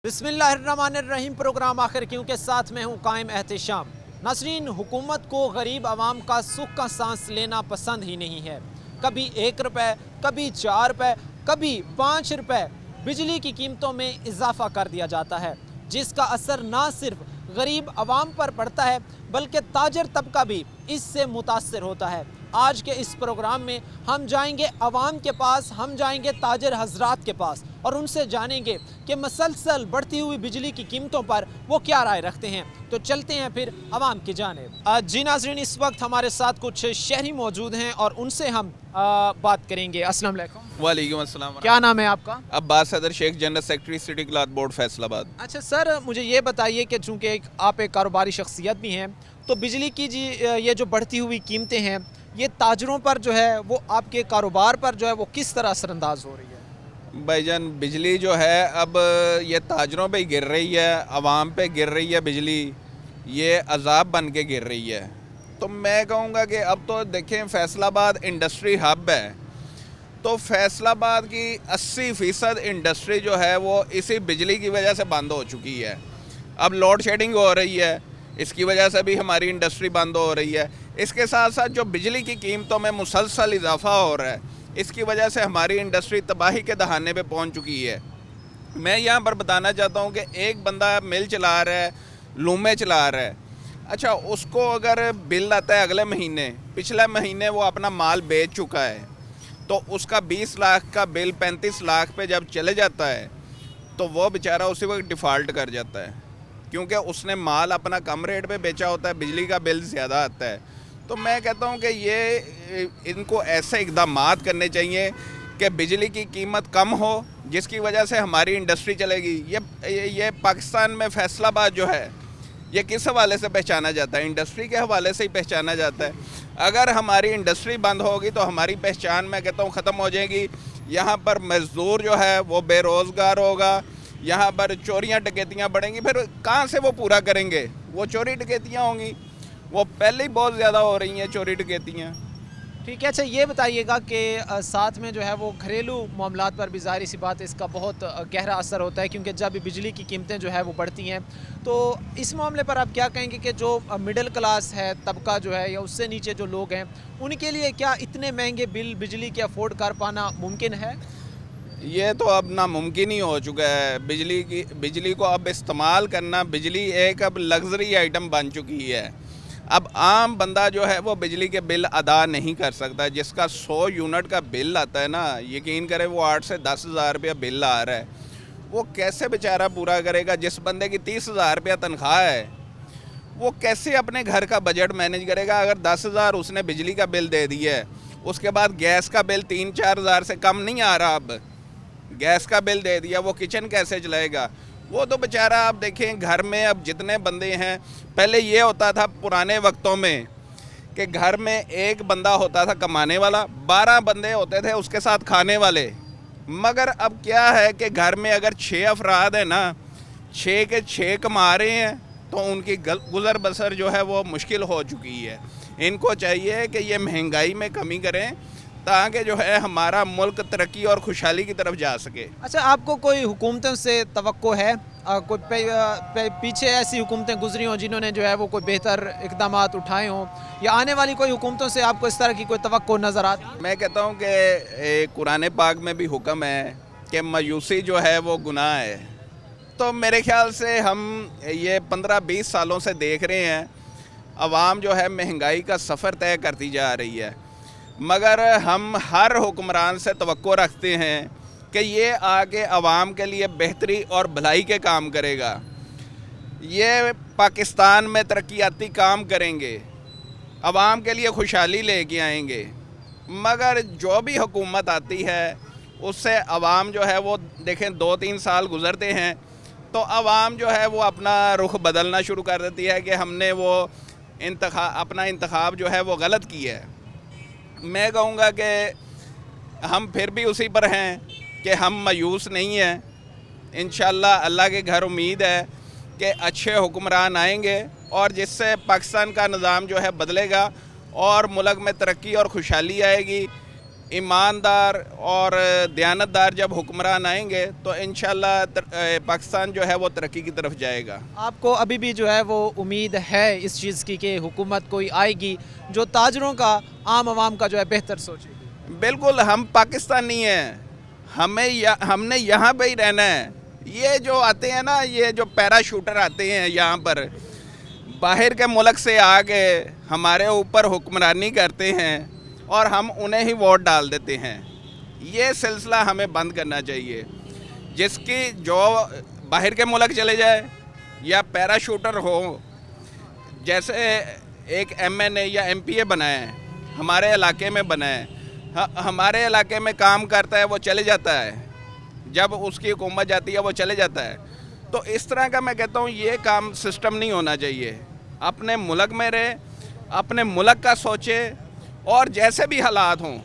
बिस्मिल्लाहिर्रहमानिर्रहीम। प्रोग्राम आखिर क्यों के साथ में हूँ कायम एहतिशाम। नासरीन, हुकूमत को गरीब आवाम का सुख का सांस लेना पसंद ही नहीं है। कभी 1 रुपये, कभी 4 रुपये, कभी 5 रुपये बिजली की कीमतों में इजाफा कर दिया जाता है, जिसका असर ना सिर्फ गरीब आवाम पर पड़ता है बल्कि ताजर तबका भी इससे मुतासर होता है। आज के इस प्रोग्राम में हम जाएंगे आवाम के पास, हम जाएंगे ताजर हजरात के पास और उनसे जानेंगे कि मसलसल बढ़ती हुई बिजली की कीमतों पर वो क्या राय रखते हैं। तो चलते हैं फिर आवाम की जानिब। जी नाज़रीन, इस वक्त हमारे साथ कुछ शहरी मौजूद हैं और उनसे हम बात करेंगे। अस्सलाम वालेकुम। वालेकुम अस्सलाम। क्या नाम है आपका? Abbas Sadar Sheikh, general secretary city cloth board Faisalabad. अच्छा सर, मुझे ये बताइए कि चूँकि आप एक कारोबारी शख्सियत भी हैं, तो बिजली की ये जो बढ़ती हुई कीमतें हैं, ये ताजरों पर जो है वो आपके कारोबार पर जो है वो किस तरह असरअंदाज हो रही है? भाईजान, बिजली जो है अब ये ताजरों पे गिर रही है, आवाम पे गिर रही है बिजली, ये अजाब बन के गिर रही है। तो मैं कहूँगा कि अब तो देखें, फैसलाबाद इंडस्ट्री हब है, तो फैसलाबाद की 80% इंडस्ट्री जो है वो इसी बिजली की वजह से बंद हो चुकी है। अब लोड शेडिंग हो रही है, इसकी वजह से भी हमारी इंडस्ट्री बंद हो रही है। इसके साथ साथ जो बिजली की कीमतों में मुसलसल इजाफा हो रहा है, इसकी वजह से हमारी इंडस्ट्री तबाही के दहाने पे पहुंच चुकी है। मैं यहाँ पर बताना चाहता हूँ कि एक बंदा मिल चला रहा है, लूमे चला रहा है, अच्छा, उसको अगर बिल आता है अगले महीने, पिछले महीने वो अपना माल बेच चुका है, तो उसका 20 लाख का बिल 35 लाख पे जब चले जाता है तो वो बेचारा उसी वक्त डिफ़ॉल्ट कर जाता है, क्योंकि उसने माल अपना कम रेट पे बेचा होता है, बिजली का बिल ज़्यादा आता है। तो मैं कहता हूँ कि ये इनको ऐसे इक़दामात करने चाहिए कि बिजली की कीमत कम हो, जिसकी वजह से हमारी इंडस्ट्री चलेगी। ये पाकिस्तान में फैसलाबाद जो है, ये किस हवाले से पहचाना जाता है? इंडस्ट्री के हवाले से ही पहचाना जाता है। अगर हमारी इंडस्ट्री बंद होगी तो हमारी पहचान, मैं कहता हूँ, ख़त्म हो जाएगी। यहाँ पर मज़दूर जो है वो बेरोज़गार होगा, यहाँ पर चोरियाँ डकैतियाँ बढ़ेंगी, फिर कहाँ से वो पूरा करेंगे? वो चोरी डकैतियाँ होंगी, वो पहले ही बहुत ज़्यादा हो रही हैं चोरी डकैतियाँ। ठीक है। अच्छा, ये बताइएगा कि साथ में जो है वो घरेलू मामलात पर भी ज़ाहिर सी बात है इसका बहुत गहरा असर होता है, क्योंकि जब बिजली की कीमतें जो है वो बढ़ती हैं, तो इस मामले पर आप क्या कहेंगे कि जो मिडिल क्लास है तबका जो है या उससे नीचे जो लोग हैं, उनके लिए क्या इतने महंगे बिल बिजली के अफोर्ड कर पाना मुमकिन है? ये तो अब नामुमकिन ही हो चुका है। बिजली को अब इस्तेमाल करना, बिजली एक अब लग्जरी आइटम बन चुकी है। अब आम बंदा जो है वो बिजली के बिल अदा नहीं कर सकता। जिसका 100 यूनिट का बिल आता है ना, यकीन करें वो 8 से 10 हज़ार रुपया बिल आ रहा है, वो कैसे बेचारा पूरा करेगा? जिस बंदे की 30 हज़ार रुपया तनख्वाह है, वो कैसे अपने घर का बजट मैनेज करेगा? अगर 10 हज़ार उसने बिजली का बिल दे दिया है, उसके बाद गैस का बिल 3-4 हज़ार से कम नहीं आ रहा, अब गैस का बिल दे दिया, वो किचन कैसे चलाएगा? वो तो बेचारा, आप देखें घर में अब जितने बंदे हैं, पहले ये होता था पुराने वक्तों में कि घर में एक बंदा होता था कमाने वाला, 12 बंदे होते थे उसके साथ खाने वाले। मगर अब क्या है कि घर में अगर 6 अफराद हैं ना, 6 के 6 कमा रहे हैं, तो उनकी गुजर बसर जो है वो मुश्किल हो चुकी है। इनको चाहिए कि ये महंगाई में कमी करें, ताकि जो है हमारा मुल्क तरक्की और खुशहाली की तरफ जा सके। अच्छा, आपको कोई हुकूमतों से तवक्को है? कोई पीछे ऐसी हुकूमतें गुजरी हों जिन्होंने जो है वो कोई बेहतर इक़दामात उठाए हों, या आने वाली कोई हुकूमतों से आपको इस तरह की कोई तवक्को नज़र आती है? मैं कहता हूँ कि कुरान पाक में भी हुक्म है कि मायूसी जो है वो गुनाह है। तो मेरे ख्याल से हम ये 15-20 सालों से देख रहे हैं, आवाम जो है महंगाई का सफ़र तय करती जा रही है, मगर हम हर हुक्मरान से तवक्को रखते हैं कि ये आगे आवाम के लिए बेहतरी और भलाई के काम करेगा, ये पाकिस्तान में तरक्याती काम करेंगे, आवाम के लिए खुशहाली लेके आएंगे। मगर जो भी हुकूमत आती है उससे आवाम जो है वो देखें, 2-3 साल गुज़रते हैं तो आवाम जो है वो अपना रुख बदलना शुरू कर देती है कि हमने वो अपना इंतखाब जो है वो गलत किया है। मैं कहूँगा कि हम फिर भी उसी पर हैं कि हम मायूस नहीं हैं। इंशाअल्लाह अल्लाह के घर उम्मीद है कि अच्छे हुक्मरान आएंगे और जिससे पाकिस्तान का निज़ाम जो है बदलेगा और मुल्क में तरक्की और खुशहाली आएगी। ईमानदार और दयानतदार जब हुक्मरान आएंगे तो इंशाल्लाह पाकिस्तान जो है वो तरक्की की तरफ जाएगा। आपको अभी भी जो है वो उम्मीद है इस चीज़ की कि हुकूमत कोई आएगी जो ताजरों का, आम आवाम का जो है बेहतर सोचेगी? बिल्कुल, हम पाकिस्तानी हैं, हमने यहाँ पे ही रहना है। ये जो आते हैं ना, ये जो पैराशूटर आते हैं यहाँ पर, बाहर के मुल्क से आके हमारे ऊपर हुक्मरानी करते हैं और हम उन्हें ही वोट डाल देते हैं। ये सिलसिला हमें बंद करना चाहिए। जिसकी जो बाहर के मुल्क चले जाए या पैराशूटर हो, जैसे एक MNA या MPA बना है, हमारे इलाके में बना है, हमारे इलाके में काम करता है, वो चले जाता है, जब उसकी हुकूमत जाती है वो चले जाता है। तो इस तरह का मैं कहता हूँ ये काम सिस्टम नहीं होना चाहिए। अपने मुल्क में रहे, अपने मुल्क का सोचे और जैसे भी हालात हों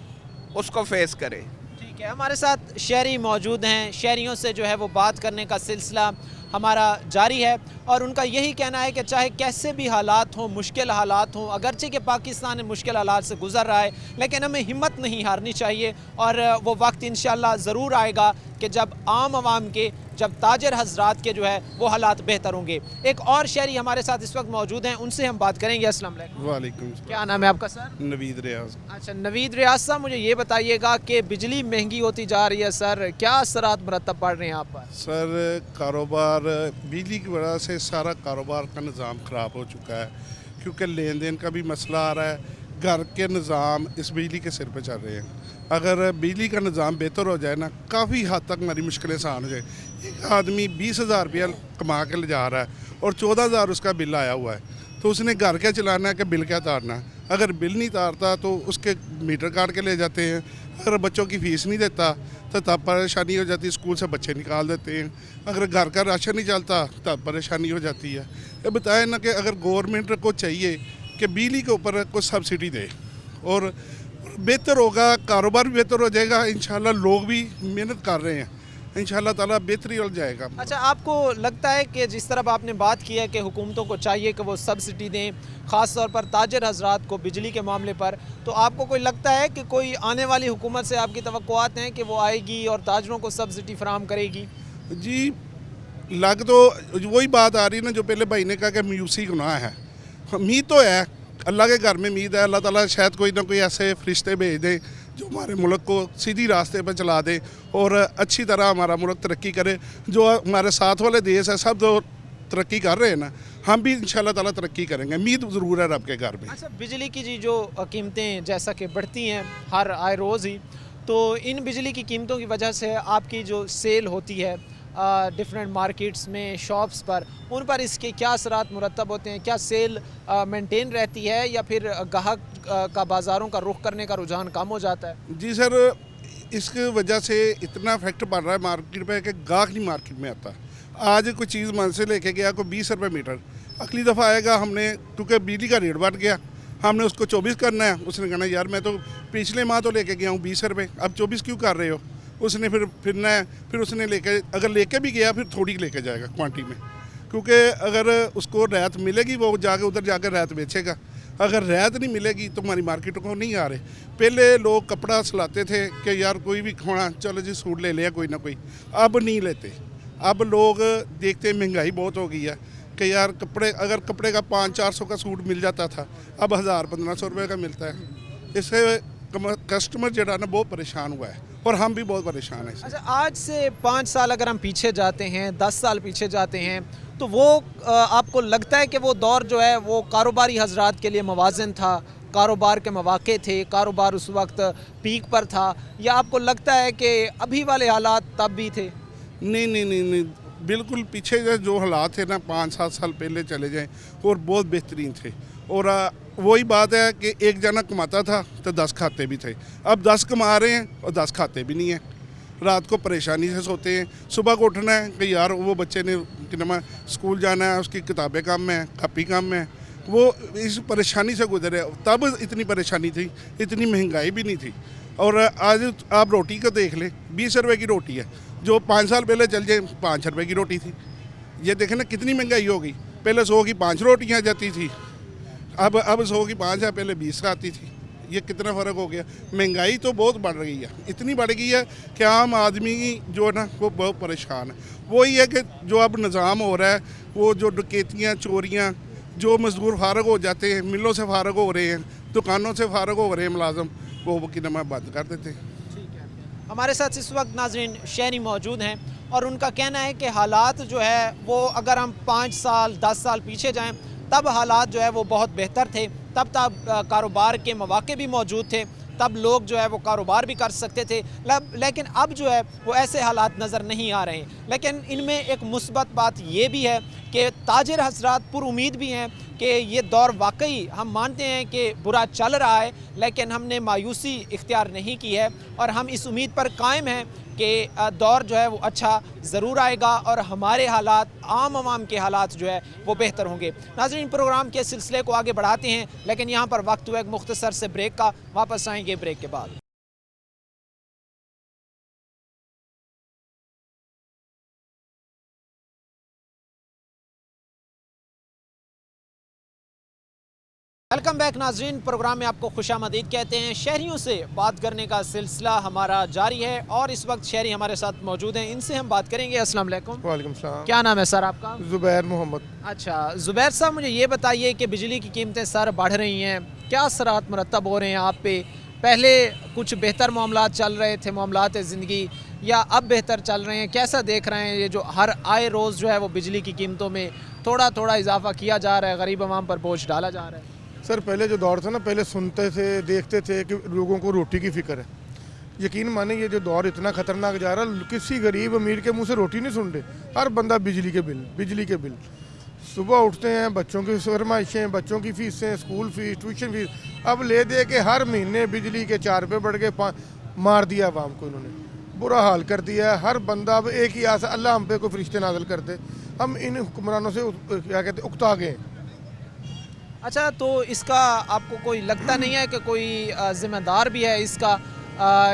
उसको फेस करे। ठीक है, हमारे साथ शहरी मौजूद हैं। शहरियों से जो है वो बात करने का सिलसिला हमारा जारी है और उनका यही कहना है कि चाहे कैसे भी हालात हों, मुश्किल हालात हों, अगरचे कि पाकिस्तान मुश्किल हालात से गुजर रहा है, लेकिन हमें हिम्मत नहीं हारनी चाहिए और वो वक्त इंशाल्लाह ज़रूर आएगा कि जब आम आवाम के, जब ताजर हजरात के जो है वो हालात बेहतर होंगे। एक और शहरी हमारे साथ इस वक्त मौजूद हैं, उनसे हम बात करेंगे। अस्सलाम वालेकुम। वालेकुम। क्या नाम है आपका सर? नवीद रियाज। अच्छा, नवीद रियाज साहब, मुझे ये बताइएगा कि बिजली महंगी होती जा रही है सर, क्या असरात मुरतब पड़ रहे हैं आप पर? सर, कारोबार बिजली की वजह से सारा कारोबार का निज़ाम ख़राब हो चुका है, क्योंकि लेन देन का भी मसला आ रहा है। घर के निज़ाम इस बिजली के सिर पे चल रहे हैं। अगर बिजली का निज़ाम बेहतर हो जाए ना, काफ़ी हद तक हमारी मुश्किलें आसान हो जाए। एक आदमी 20,000 रुपया कमा के ले जा रहा है और 14,000 उसका बिल आया हुआ है, तो उसने घर क्या चलाना है कि बिल क्या तारना है? अगर बिल नहीं तारता तो उसके मीटर काट के ले जाते हैं। अगर बच्चों की फ़ीस नहीं देता तो तब परेशानी हो जाती है, स्कूल से बच्चे निकाल देते हैं। अगर घर का राशन नहीं चलता तब परेशानी हो जाती है। ये बताएं ना कि अगर गवर्नमेंट को चाहिए कि बिजली के ऊपर कोई सब्सिडी दे और बेहतर होगा, कारोबार भी बेहतर हो जाएगा। इंशाल्लाह लोग भी मेहनत कर रहे हैं, इंशाल्लाह ताला बेहतरी हो जाएगा। अच्छा, आपको लगता है कि जिस तरह आपने बात की है कि हुकूमतों को चाहिए कि वो सब्सिडी दें, ख़ास तौर पर ताजर हजरात को बिजली के मामले पर, तो आपको कोई लगता है कि कोई आने वाली हुकूमत से आपकी तवक्कुआत हैं कि वो आएगी और ताजरों को सब्सिडी फराहम करेगी? जी, लग तो वही बात आ रही है ना जो पहले भाई ने कहा कि मायूसी गुनाह है। उम्मीद तो है, अल्लाह के घर में उम्मीद है, अल्लाह ताला शायद कोई ना कोई ऐसे फरिश्ते भेज दे जो हमारे मुल्क को सीधी रास्ते पर चला दे और अच्छी तरह हमारा मुल्क तरक्की करे। जो हमारे साथ वाले देश है सब तो तरक्की कर रहे हैं ना, हम भी इंशाल्लाह ताला तरक्की करेंगे। उम्मीद ज़रूर है रब के घर में। अच्छा, बिजली की जी जो कीमतें जैसा कि बढ़ती हैं हर आए रोज़ ही, तो इन बिजली की कीमतों की वजह से आपकी जो सेल होती है डिफरेंट मार्केट्स में, शॉप्स पर, उन पर इसके क्या असरात मुरतब होते हैं? क्या सेल मेंटेन रहती है या फिर गाहक का बाज़ारों का रुख करने का रुझान कम हो जाता है? जी सर, इसकी वजह से इतना इफेक्ट पड़ रहा है मार्केट पे कि गाहक नहीं मार्केट में आता। आज कोई चीज़ मन से लेके गया कोई 20 रुपये मीटर, अगली दफ़ा आएगा हमने, क्योंकि बिजली का रेट बढ़ गया, हमने उसको 24 करना है। उसने कहना यार मैं तो पिछले माह तो लेके गया हूँ 20 रुपये, अब 24 क्यों कर रहे हो? उसने फिरना है, फिर उसने अगर लेके भी गया फिर थोड़ी लेके जाएगा क्वांटिटी में, क्योंकि अगर उसको रियायत मिलेगी वो जाके उधर जाकर रियायत बेचेगा। अगर रियायत नहीं मिलेगी तो हमारी मार्केट को नहीं आ रहे। पहले लोग कपड़ा सिलाते थे कि यार कोई भी खोना चलो जी सूट ले लिया कोई ना कोई, अब नहीं लेते। अब लोग देखते महंगाई बहुत हो गई है कि यार कपड़े, अगर कपड़े का 500-400 का सूट मिल जाता था अब 1000-1500 रुपये का मिलता है। इससे कस्टमर जो है ना बहुत परेशान हुआ है और हम भी बहुत परेशान हैं। अच्छा, आज से 5 साल अगर हम पीछे जाते हैं, 10 साल पीछे जाते हैं, तो वो आपको लगता है कि वो दौर जो है वो कारोबारी हजरात के लिए मवाज़न था, कारोबार के मौके थे, कारोबार उस वक्त पीक पर था, या आपको लगता है कि अभी वाले हालात तब भी थे? नहीं, बिल्कुल पीछे जो हालात थे ना 5-7 साल पहले चले जाएं और बहुत बेहतरीन थे। और वही बात है कि एक जना कमाता था तो 10 खाते भी थे, अब 10 कमा रहे हैं और 10 खाते भी नहीं हैं। रात को परेशानी से सोते हैं, सुबह को उठना है कि यार वो बच्चे ने कि नाम स्कूल जाना है, उसकी किताबें कम है, कापी कम है, वो इस परेशानी से गुजरे। तब इतनी परेशानी थी, इतनी महंगाई भी नहीं थी। और आज आप रोटी को देख लें, 20 रुपये की रोटी है, जो 5 साल पहले चल जाए 5 रुपये की रोटी थी। ये देखें ना कितनी महंगाई हो गई। पहले 100 की 5 रोटियाँ जाती थी, अब 100 की 5 है, पहले 20 आती थी। ये कितना फ़र्क हो गया। महंगाई तो बहुत बढ़ गई है, इतनी बढ़ गई है कि आम आदमी जो है ना वो बहुत परेशान है। वही है कि जो अब निज़ाम हो रहा है, वो जो डकैतियाँ चोरियाँ, जो मजदूर फारग हो जाते हैं, मिलों से फारग हो रहे हैं, दुकानों से फारग हो रहे हैं मुलाजम, वो कि नमा बंद कर देते हैं। हमारे साथ इस वक्त नाजरीन शहरी मौजूद हैं और उनका कहना है कि हालात जो है वो अगर हम 5 साल 10 साल पीछे जाएं तब हालात जो है वो बहुत बेहतर थे, तब कारोबार के मौके भी मौजूद थे, तब लोग जो है वो कारोबार भी कर सकते थे। लेकिन अब जो है वो ऐसे हालात नज़र नहीं आ रहे हैं। लेकिन इनमें एक मुस्बत बात ये भी है कि ताजिर हजरात पुरुमीद भी हैं कि ये दौर वाकई हम मानते हैं कि बुरा चल रहा है, लेकिन हमने मायूसी इख्तियार नहीं की है और हम इस उम्मीद पर कायम हैं कि दौर जो है वो अच्छा ज़रूर आएगा और हमारे हालात, आम आवाम के हालात जो है वो बेहतर होंगे। नाज़रीन, प्रोग्राम के सिलसिले को आगे बढ़ाते हैं, लेकिन यहाँ पर वक्त हुआ एक मुख्तसर से ब्रेक का। वापस आएंगे ब्रेक के बाद। वेलकम बैक नाजरीन, प्रोग्राम में आपको खुशामदीद कहते हैं। शहरियों से बात करने का सिलसिला हमारा जारी है और इस वक्त शहरी हमारे साथ मौजूद हैं, इनसे हम बात करेंगे। अस्सलाम वालेकुम। वालेकुम सलाम। क्या नाम है सर आपका? ज़ुबैर मोहम्मद। अच्छा ज़ुबैर साहब, मुझे ये बताइए कि बिजली की कीमतें सर बढ़ रही हैं, क्या असरात मुरतब हो रहे हैं आप पे? पहले कुछ बेहतर मामलात चल रहे थे, मामलात ज़िंदगी, या अब बेहतर चल रहे हैं? कैसा देख रहे हैं ये जो हर आए रोज़ जो है वो बिजली की कीमतों में थोड़ा थोड़ा इजाफा किया जा रहा है, गरीब आवाम पर बोझ डाला जा रहा है? सर पहले जो दौर था ना, पहले सुनते थे देखते थे कि लोगों को रोटी की फ़िक्र है। यकीन माने ये जो दौर इतना ख़तरनाक जा रहा है, किसी गरीब अमीर के मुंह से रोटी नहीं सुन रहे। हर बंदा बिजली के बिल। सुबह उठते हैं, बच्चों की फरमाइशें, बच्चों की फ़ीसें, स्कूल फ़ीस, ट्यूशन फ़ीस, अब ले दे के हर महीने बिजली के 4 रुपये बढ़ के मार दिया आवाम को। इन्होंने बुरा हाल कर दिया है। हर बंदा अब एक ही आस, अल्लाह हम पे कोई फरिश्ते नाज़िल कर दे। हम इन हुक्मरानों से क्या कहते हैं, उकता गए। अच्छा, तो इसका आपको कोई लगता नहीं है कि कोई ज़िम्मेदार भी है इसका,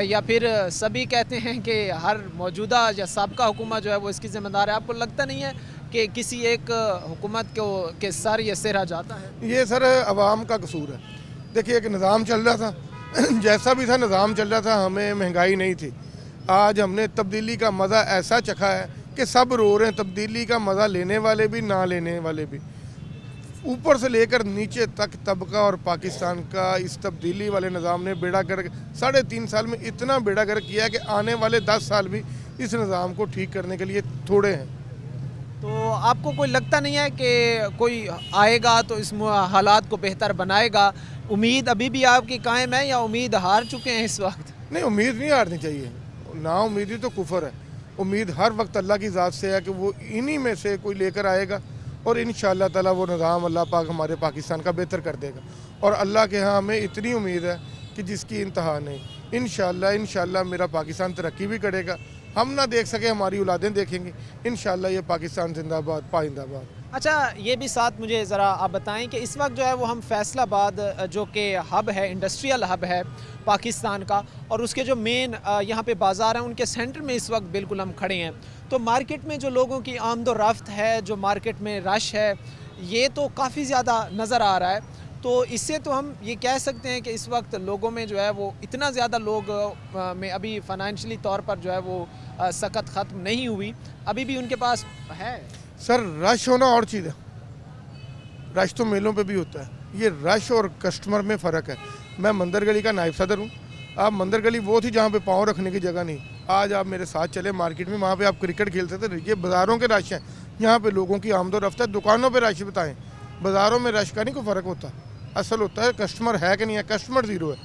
या फिर सभी कहते हैं कि हर मौजूदा या साबका हुकूमत जो है वो इसकी ज़िम्मेदार है? आपको लगता नहीं है कि किसी एक हुकूमत के सर ये सिरा जाता है? ये सर अवाम का कसूर है। देखिए, एक निज़ाम चल रहा था जैसा भी था निज़ाम चल रहा था, हमें महंगाई नहीं थी। आज हमने तब्दीली का मज़ा ऐसा चखा है कि सब रो रहे हैं। तब्दीली का मज़ा लेने वाले भी, ना लेने वाले भी, ऊपर से लेकर नीचे तक तबका और पाकिस्तान का इस तब्दीली वाले निज़ाम ने बेड़ा गर्क 3.5 साल में इतना बेड़ा गर्क किया कि आने वाले 10 साल भी इस निज़ाम को ठीक करने के लिए थोड़े हैं। तो आपको कोई लगता नहीं है कि कोई आएगा तो इस हालात को बेहतर बनाएगा? उम्मीद अभी भी आपकी कायम है या उम्मीद हार चुके हैं इस वक्त? नहीं, उम्मीद नहीं हारनी चाहिए। ना उम्मीदी तो कुफर है। उम्मीद हर वक्त अल्लाह की ज़ात से है कि वो इन्हीं में से कोई लेकर आएगा और इंशाअल्लाह ताला वो निज़ाम अल्लाह पाक हमारे पाकिस्तान का बेहतर कर देगा। और अल्लाह के यहाँ हमें इतनी उम्मीद है कि जिसकी इंतहा नहीं। इंशाअल्लाह मेरा पाकिस्तान तरक्की भी करेगा। हम ना देख सके, हमारी औलादें देखेंगी। इंशाअल्लाह ये पाकिस्तान जिंदाबाद पाइंदाबाद। अच्छा, ये भी साथ मुझे ज़रा आप बताएं कि इस वक्त जो है वो हम फैसलाबाद जो कि हब है, इंडस्ट्रियल हब है पाकिस्तान का, और उसके जो मेन यहाँ पे बाज़ार हैं उनके सेंटर में इस वक्त बिल्कुल हम खड़े हैं। तो मार्केट में जो लोगों की आमदोरफ्त है, जो मार्केट में रश है, ये तो काफ़ी ज़्यादा नज़र आ रहा है। तो इससे तो हम ये कह सकते हैं कि इस वक्त लोगों में जो है वो इतना ज़्यादा लोग में अभी फ़ाइनेंशियली तौर पर जो है वो सकत ख़त्म नहीं हुई, अभी भी उनके पास है। सर रश होना और चीज़ है, रश तो मेलों पे भी होता है। ये रश और कस्टमर में फ़र्क है। मैं मंदिर गली का नायब सदर हूँ। आप मंदिर गली वो थी जहाँ पे पाँव रखने की जगह नहीं। आज आप मेरे साथ चले मार्केट में, वहाँ पे आप क्रिकेट खेलते थे। ये बाज़ारों के रश हैं, यहाँ पे लोगों की आमदोरफ्त है। दुकानों पे रश बताएं, बाज़ारों में रश का नहीं कोई फ़र्क होता। असल होता है कस्टमर है कि नहीं है। कस्टमर ज़ीरो है,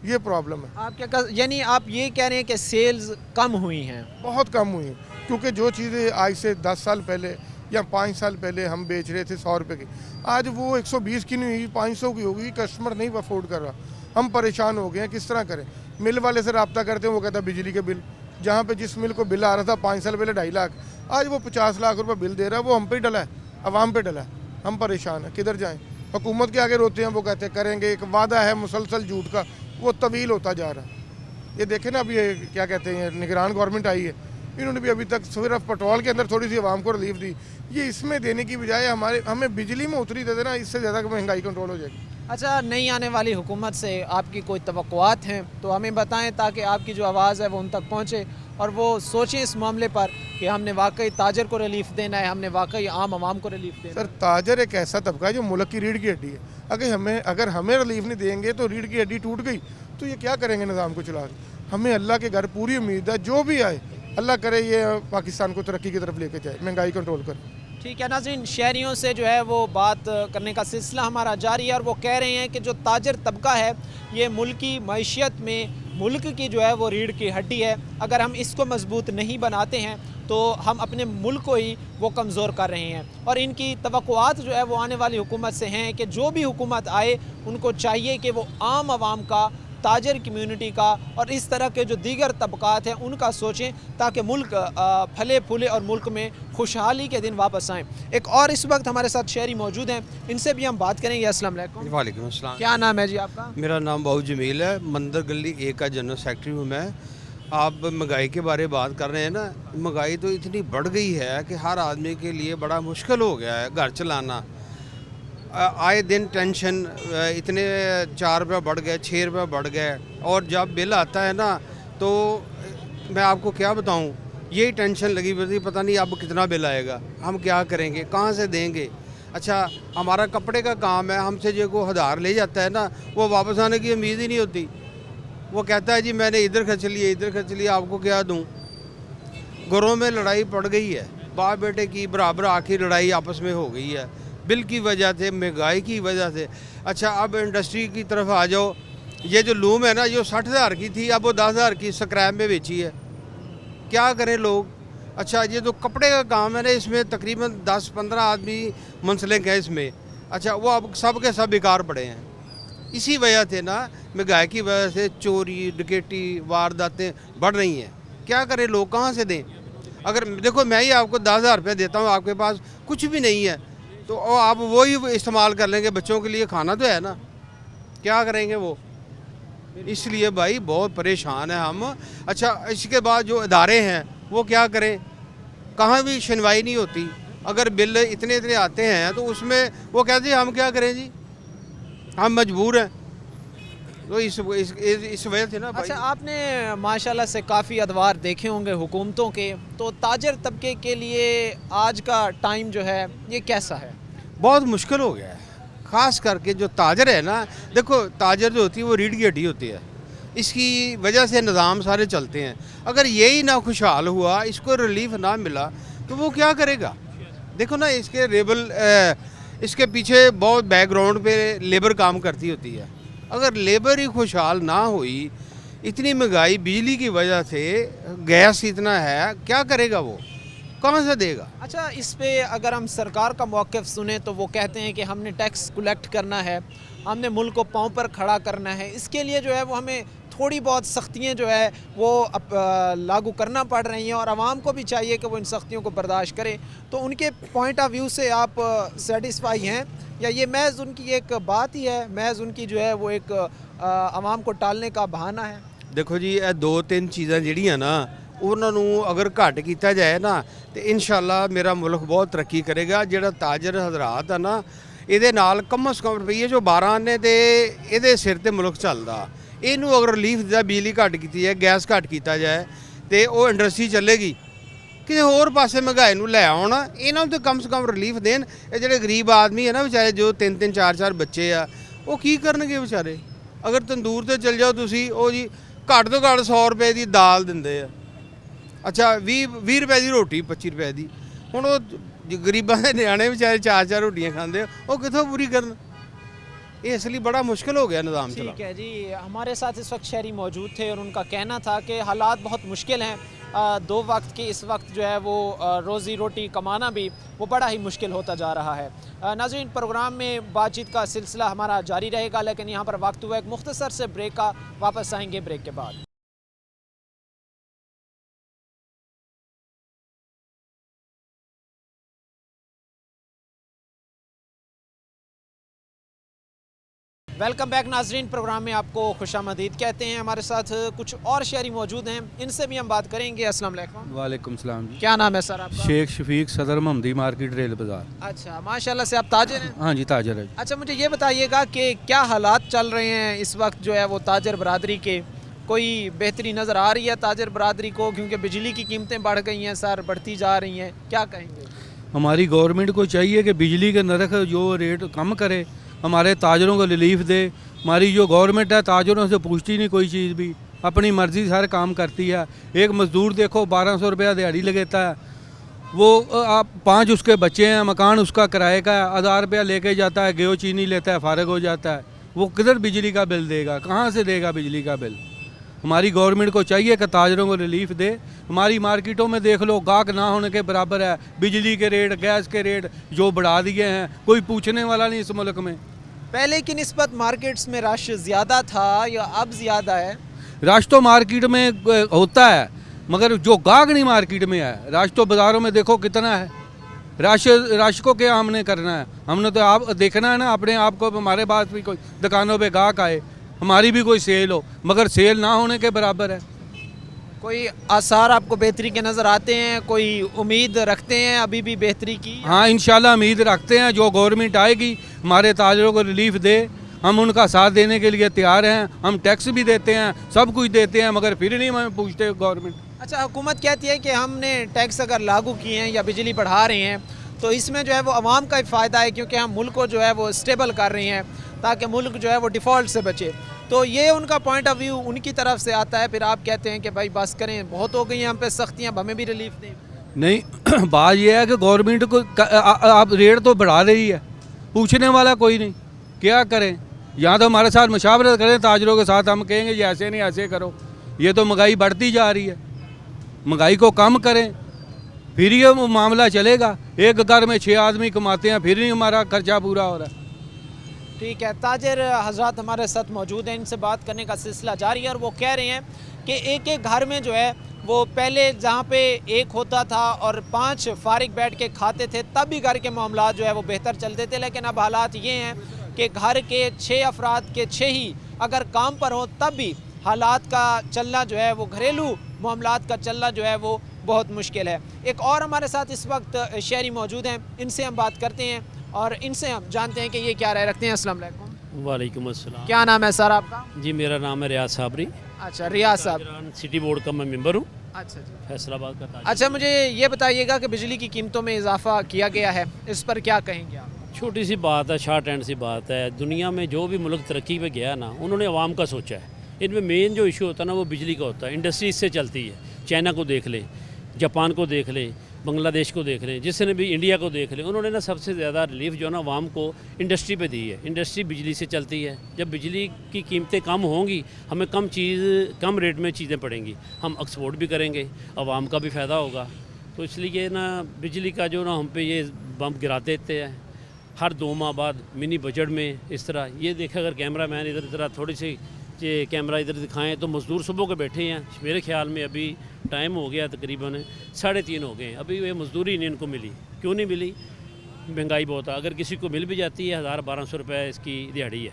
ये प्रॉब्लम है। आप क्या यानी आप ये कह रहे हैं कि सेल्स कम हुई हैं? बहुत कम हुई हैं, क्योंकि जो चीज़ें आज से 10 साल पहले या 5 साल पहले हम बेच रहे थे 100 रुपये की, आज वो 120 की नहीं हुई, 500 की होगी। कस्टमर नहीं अफोर्ड कर रहा। हम परेशान हो गए हैं, किस तरह करें। मिल वाले से रब्ता करते हैं, वो कहता है बिजली के बिल, जहाँ पे जिस मिल को बिल आ रहा था 5 साल पहले 2.5 लाख, आज वो 50 लाख रुपये बिल दे रहा है। वो हम पे ही डला है, आवाम पे डला है। हम परेशान हैं, किधर जाएँ। हुकूमत के आगे रोते हैं, वो कहते हैं करेंगे। एक वादा है मुसलसल झूठ का, वो तवील होता जा रहा है। ये देखें ना, अभी ये क्या कहते हैं, निगरान गवर्नमेंट आई है, इन्होंने भी अभी तक सिर्फ पेट्रोल के अंदर थोड़ी सी आवाम को रिलीफ दी। ये इसमें देने की बजाय हमें बिजली में उतरी दे देना, इससे ज़्यादा महंगाई कंट्रोल हो जाएगी। अच्छा, नई आने वाली हुकूमत से आपकी कोई तवक्कुआत हैं तो हमें बताएं, ताकि आपकी जो आवाज़ है वो उन तक पहुँचे और वो सोचें इस मामले पर कि हमने वाकई ताजर को रिलीफ देना है, हमने वाकई आम आवाम को रिलीफ देना सर ताजर एक ऐसा तबका है जो मुल्क की रीढ़ की हड्डी है। अगर हमें रिलीफ नहीं देंगे तो रीढ़ की हड्डी टूट गई तो ये क्या करेंगे निज़ाम को चला के। हमें अल्लाह के घर पूरी उम्मीद है, जो भी आए अल्लाह करे ये पाकिस्तान को तरक्की की तरफ लेके जाए, महंगाई कंट्रोल करे। ठीक है नाज़रीन, शहरियों से जो है वो बात करने का सिलसिला हमारा जारी है और वो कह रहे हैं कि जो ताजर तबका है ये मुल्क की मईशत में मुल्क की जो है वो रीढ़ की हड्डी है। अगर हम इसको मजबूत नहीं बनाते हैं तो हम अपने मुल्क को ही वो कमज़ोर कर रहे हैं। और इनकी तवक्कुआत जो है वो आने वाली हुकूमत से हैं कि जो भी हुकूमत आए उनको चाहिए कि वो आम आवाम का, ताजर कम्यूनिटी का और इस तरह के जो दीगर तबकात हैं उनका सोचें, ताकि मुल्क फले फूले और मुल्क में खुशहाली के दिन वापस आएँ। एक और इस वक्त हमारे साथ शहरी मौजूद हैं, इनसे भी हम बात करेंगे। अस्सलाम वालेकुम। वालेकुम अस्सलाम। क्या नाम है जी आपका? मेरा नाम बाबू जमील है, मंदिर गली 1 का जनरल सेक्रेटरी हूँ मैं। आप महंगाई के बारे में बात कर रहे हैं ना, महंगाई तो इतनी बढ़ गई है कि हर आदमी के लिए बड़ा मुश्किल हो गया है घर चलाना। आए दिन टेंशन, इतने 4 रुपये बढ़ गए, 6 रुपये बढ़ गए, और जब बिल आता है ना तो मैं आपको क्या बताऊं, यही टेंशन लगी हुई, पता नहीं अब कितना बिल आएगा, हम क्या करेंगे, कहाँ से देंगे। अच्छा, हमारा कपड़े का काम है, हमसे जो को हज़ार ले जाता है ना, वो वापस आने की उम्मीद ही नहीं होती। वो कहता है जी मैंने इधर खर्च लिया, इधर खर्च लिया, आपको क्या दूँ। घरों में लड़ाई पड़ गई है, बाप बेटे की बराबर आखिर लड़ाई आपस में हो गई है, बिल की वजह से, महंगाई की वजह से। अच्छा, अब इंडस्ट्री की तरफ आ जाओ, ये जो लूम है ना, जो 60,000 की थी अब वो 10,000 की स्क्रैप में बेची है, क्या करें लोग। अच्छा, ये जो कपड़े का काम है ना, इसमें तकरीबन 10-15 आदमी मुंसलिक हैं इसमें। अच्छा, वो अब सब के सब बेकार पड़े हैं। इसी वजह से ना, महंगाई की वजह से चोरी डकैती वारदातें बढ़ रही हैं। क्या करें लोग, कहाँ से दें। अगर देखो मैं ही आपको 10,000 रुपये देता हूँ, आपके पास कुछ भी नहीं है, तो आप वही इस्तेमाल कर लेंगे, बच्चों के लिए खाना तो है ना, क्या करेंगे वो। इसलिए भाई बहुत परेशान है हम। अच्छा, इसके बाद जो इदारे हैं वो क्या करें, कहाँ भी सुनवाई नहीं होती। अगर बिल इतने इतने आते हैं तो उसमें वो कहते हैं हम क्या करें जी, हम मजबूर हैं। तो इस वजह से ना भाई। अच्छा, आपने माशाल्लाह से काफ़ी अदवार देखे होंगे हुकूमतों के, तो ताजर तबके के लिए आज का टाइम जो है ये कैसा है? बहुत मुश्किल हो गया है, ख़ास करके जो ताजर है ना। देखो, ताजर जो होती है वो रीढ़ की हड्डी होती है, इसकी वजह से निज़ाम सारे चलते हैं। अगर यही ना खुशहाल हुआ, इसको रिलीफ ना मिला, तो वो क्या करेगा। देखो ना, इसके पीछे बहुत बैकग्राउंड पे लेबर काम करती होती है। अगर लेबर ही खुशहाल ना हुई, इतनी महंगाई बिजली की वजह से, गैस इतना है, क्या करेगा वो, कहाँ से देगा। अच्छा, इस पे अगर हम सरकार का मौक़िफ़ सुने तो वो कहते हैं कि हमने टैक्स कलेक्ट करना है, हमने मुल्क को पाँव पर खड़ा करना है, इसके लिए जो है वो हमें थोड़ी बहुत सख्तियाँ जो है वो लागू करना पड़ रही हैं और आवाम को भी चाहिए कि वो इन सख्तियों को बर्दाश्त करें। तो उनके पॉइंट ऑफ व्यू से आप सेटिस्फाई हैं, या ये महज़ उनकी एक बात ही है, महज़ उनकी जो है वो एक आवाम को टालने का बहाना है? देखो जी, ये 2-3 चीज़ां ਜਿਹੜੀਆਂ ना, ਉਹਨਾਂ ਨੂੰ ਅਗਰ ਘੱਟ ਕੀਤਾ ਜਾਏ ਨਾ ਤੇ ਇਨਸ਼ਾਅੱਲਾ ਮੇਰਾ ਮੁਲਕ ਬਹੁਤ ਤਰੱਕੀ ਕਰੇਗਾ। ਜਿਹੜਾ ਤਾਜਰ ਹਜ਼ਰਾਤ ਆ ਨਾ, ਇਹਦੇ ਨਾਲ ਕਮ ਸੇ ਕਮ ਰੁਪਈਏ ਜੋ 12 ਨੇ ਤੇ ਇਹਦੇ ਸਿਰ ਤੇ ਮੁਲਕ ਚੱਲਦਾ। ਇਹਨੂੰ ਅਗਰ ਰਿਲੀਫ ਦਾ, ਬਿਜਲੀ ਘੱਟ ਕੀਤੀ ਜਾਏ, ਗੈਸ ਘੱਟ ਕੀਤਾ ਜਾਏ ਤੇ ਉਹ ਇੰਡਸਟਰੀ ਚੱਲੇਗੀ। ਕਿਸੇ ਹੋਰ ਪਾਸੇ ਮਹਿੰਗਾਈ ਨੂੰ ਲੈ ਆਉਣ, ਇਹਨਾਂ ਨੂੰ ਤਾਂ ਕਮ ਸੇ ਕਮ ਰਿਲੀਫ ਦੇਣ। ਇਹ ਜਿਹੜੇ ਗਰੀਬ ਆਦਮੀ ਹੈ ਨਾ ਵਿਚਾਰੇ, ਜੋ 3-3 4-4 ਬੱਚੇ ਆ, ਉਹ ਕੀ ਕਰਨਗੇ ਵਿਚਾਰੇ। ਅਗਰ ਤੰਦੂਰ ਤੇ ਚੱਲ ਜਾਓ ਤੁਸੀਂ, ਉਹ ਜੀ ਘੱਟ ਤੋਂ ਘੱਟ 100 ਰੁਪਏ ਦੀ ਦਾਲ ਦਿੰਦੇ ਆ। ਅੱਛਾ, 20 ਰੁਪਏ ਦੀ ਰੋਟੀ, 25 ਰੁਪਏ ਦੀ। ਹੁਣ ਉਹ ਗਰੀਬਾਂ ਦੇ ਨਿਆਣੇ ਵਿਚਾਰੇ 4-4 ਰੋਟੀਆਂ ਖਾਂਦੇ ਆ, ਉਹ ਕਿੱਥੋਂ पूरी ਕਰਨ। ये इसलिए बड़ा मुश्किल हो गया निज़ाम चला। ठीक है जी, हमारे साथ इस वक्त शहरी मौजूद थे और उनका कहना था कि हालात बहुत मुश्किल हैं। 2 वक्त की इस वक्त जो है वो रोज़ी रोटी कमाना भी वो बड़ा ही मुश्किल होता जा रहा है। नाज़रीन, प्रोग्राम में बातचीत का सिलसिला हमारा जारी रहेगा, लेकिन यहाँ पर वक्त हुआ एक मुख्तसर से ब्रेक का। वापस आएंगे ब्रेक के बाद। वेलकम बैक नाजरीन, प्रोग्राम में आपको खुशामदीद कहते हैं। हमारे साथ कुछ और शहरी मौजूद हैं, इनसे भी हम बात करेंगे। अस्सलाम वालेकुम। वालेकुम सलाम जी। क्या नाम है सर आपका? शेख शफीक, सदर महमदी मार्केट, रेल बाज़ार। अच्छा, माशाल्लाह से आप ताजिर हैं। हाँ जी, ताजर है। अच्छा, मुझे ये बताइएगा कि क्या हालात चल रहे हैं इस वक्त जो है वो ताजर बरादरी के? कोई बेहतरी नज़र आ रही है ताजर बरादरी को? क्योंकि बिजली की कीमतें बढ़ गई हैं सर, बढ़ती जा रही हैं, क्या कहेंगे? हमारी गवर्नमेंट को चाहिए कि बिजली के नरख जो रेट कम करे, हमारे ताजरों को रिलीफ दे। हमारी जो गवर्नमेंट है ताजरों से पूछती नहीं कोई चीज़ भी, अपनी मर्ज़ी से हर काम करती है। एक मज़दूर देखो 1200 रुपया दिहाड़ी लगता है, वो आप 5 उसके बच्चे हैं, मकान उसका किराए का है, 1000 रुपया लेके जाता है, गेहूँ चीनी लेता है, फारग हो जाता है। वो किधर बिजली का बिल देगा, कहाँ से देगा बिजली का बिल? हमारी गवर्नमेंट को चाहिए कि ताजरों को रिलीफ दे। हमारी मार्केटों में देख लो, गाहक ना होने के बराबर है। बिजली के रेट, गैस के रेट जो बढ़ा दिए हैं, कोई पूछने वाला नहीं इस मुल्क में। पहले की निस्बत मार्केट्स में रश ज़्यादा था या अब ज़्यादा है? रश तो मार्केट में होता है, मगर जो गाहक नहीं मार्केट में है। रश तो बाज़ारों में देखो कितना है। रश को क्या हमने करना है? हमने तो आप देखना है ना अपने आप को। हमारे पास भी कोई दुकानों पे गाहक आए, हमारी भी कोई सेल हो, मगर सेल ना होने के बराबर है। कोई आसार आपको बेहतरी के नज़र आते हैं? कोई उम्मीद रखते हैं अभी भी बेहतरी की? हाँ, इंशाल्लाह उम्मीद रखते हैं। जो गवर्नमेंट आएगी हमारे ताजरों को रिलीफ दे, हम उनका साथ देने के लिए तैयार हैं। हम टैक्स भी देते हैं, सब कुछ देते हैं, मगर फिर नहीं हमें पूछते गवर्नमेंट। अच्छा, हुकूमत कहती है कि हमने टैक्स अगर लागू किए हैं या बिजली बढ़ा रहे हैं तो इसमें जो है वो आवाम का ही फ़ायदा है, क्योंकि हम मुल्क को जो है वो स्टेबल कर रहे हैं ताकि मुल्क जो है वो डिफ़ॉल्ट से बचे। तो ये उनका पॉइंट ऑफ व्यू उनकी तरफ से आता है। फिर आप कहते हैं कि भाई बस करें, बहुत हो गई हैं हम पे सख्तियाँ, अब हमें भी रिलीफ दें। नहीं, बात यह है कि गवर्नमेंट को आप रेट तो बढ़ा रही है, पूछने वाला कोई नहीं। क्या करें? यहाँ तो हमारे साथ मुशावरत करें ताजरों के साथ, हम कहेंगे ये ऐसे नहीं ऐसे करो। ये तो महंगाई बढ़ती जा रही है, महंगाई को कम करें, फिर ये मामला चलेगा। एक घर में 6 आदमी कमाते हैं, फिर नहीं हमारा खर्चा पूरा हो रहा है। ठीक है, ताजर हजरात हमारे साथ मौजूद हैं, इनसे बात करने का सिलसिला जारी है। और वो कह रहे हैं कि एक एक घर में जो है वो पहले जहाँ पे एक होता था और 5 फारिग बैठ के खाते थे, तब भी घर के मामला जो है वो बेहतर चलते थे। लेकिन अब हालात ये हैं कि घर के 6 अफराद के 6 ही अगर काम पर हों तब भी हालात का चलना जो है वो, घरेलू मामलात का चलना जो है वो बहुत मुश्किल है। एक और हमारे साथ इस वक्त शहरी मौजूद हैं, इनसे हम बात करते हैं और इनसे हम जानते हैं कि ये क्या राय रखते हैं। अस्सलाम वालेकुम। वालेकुम अस्सलाम। क्या नाम है सर आपका? जी, मेरा नाम है रियाज साबरी। अच्छा, रियाज साहब। सिटी बोर्ड का मैं मेंबर हूँ, अच्छा जी। फैसलाबाद का ताजिर। अच्छा, मुझे ये बताइएगा कि बिजली की कीमतों में इजाफा किया गया है, इस पर क्या कहेंगे आप? छोटी सी बात है, शॉर्ट एंड सी बात है। दुनिया में जो भी मुल्क तरक्की पे गया ना, उन्होंने अवाम का सोचा है। इनमें मेन जो इशू होता है ना वो बिजली का होता है। इंडस्ट्री इससे चलती है। चाइना को देख ले, जापान को देख ले, बांग्लादेश को देख लें, जिसने भी इंडिया को देख लें, उन्होंने ना सबसे ज़्यादा रिलीफ जो है ना आवाम को इंडस्ट्री पे दी है। इंडस्ट्री बिजली से चलती है। जब बिजली की कीमतें कम होंगी, हमें कम रेट में चीज़ें पड़ेंगी, हम एक्सपोर्ट भी करेंगे, आवाम का भी फ़ायदा होगा। तो इसलिए ना बिजली का जो ना हम पे ये बम गिरा देते हैं हर 2 माह बाद मिनी बजट में। इस तरह ये देखें, अगर कैमरा मैन इधर थोड़ी सी ये कैमरा इधर दिखाएं तो मज़दूर सुबह के बैठे हैं। मेरे ख्याल में अभी टाइम हो गया तकरीबन 3:30 हो गए, अभी ये मजदूरी नहीं इनको मिली। क्यों नहीं मिली? महंगाई बहुत है। अगर किसी को मिल भी जाती है 1000-1200 रुपये इसकी दिहाड़ी है,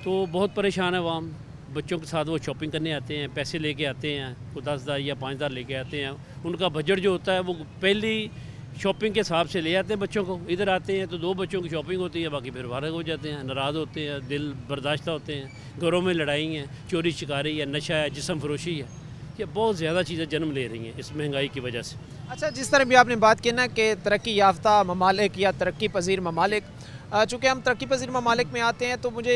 तो बहुत परेशान है आवाम। बच्चों के साथ वो शॉपिंग करने आते हैं, पैसे लेके आते हैं, को 10,000 या 5,000 लेके आते हैं। उनका बजट जो होता है वो पहली शॉपिंग के हिसाब से ले आते हैं बच्चों को। इधर आते हैं तो 2 बच्चों की शॉपिंग होती है, बाकी फिर फारग हो जाते हैं, नाराज़ होते हैं, दिल बर्दाश्त होते हैं। घरों में लड़ाई है, चोरी शिकारी है, नशा है, जिस्म फरोशी है। ये बहुत ज़्यादा चीज़ें जन्म ले रही हैं इस महंगाई की वजह से। अच्छा, जिस तरह भी आपने बात की ना कि तरक्की याफ्ता ममालिक या तरक्की पजीर ममालिक, चूँकि हम तरक्की पजीर ममालिक में आते हैं तो मुझे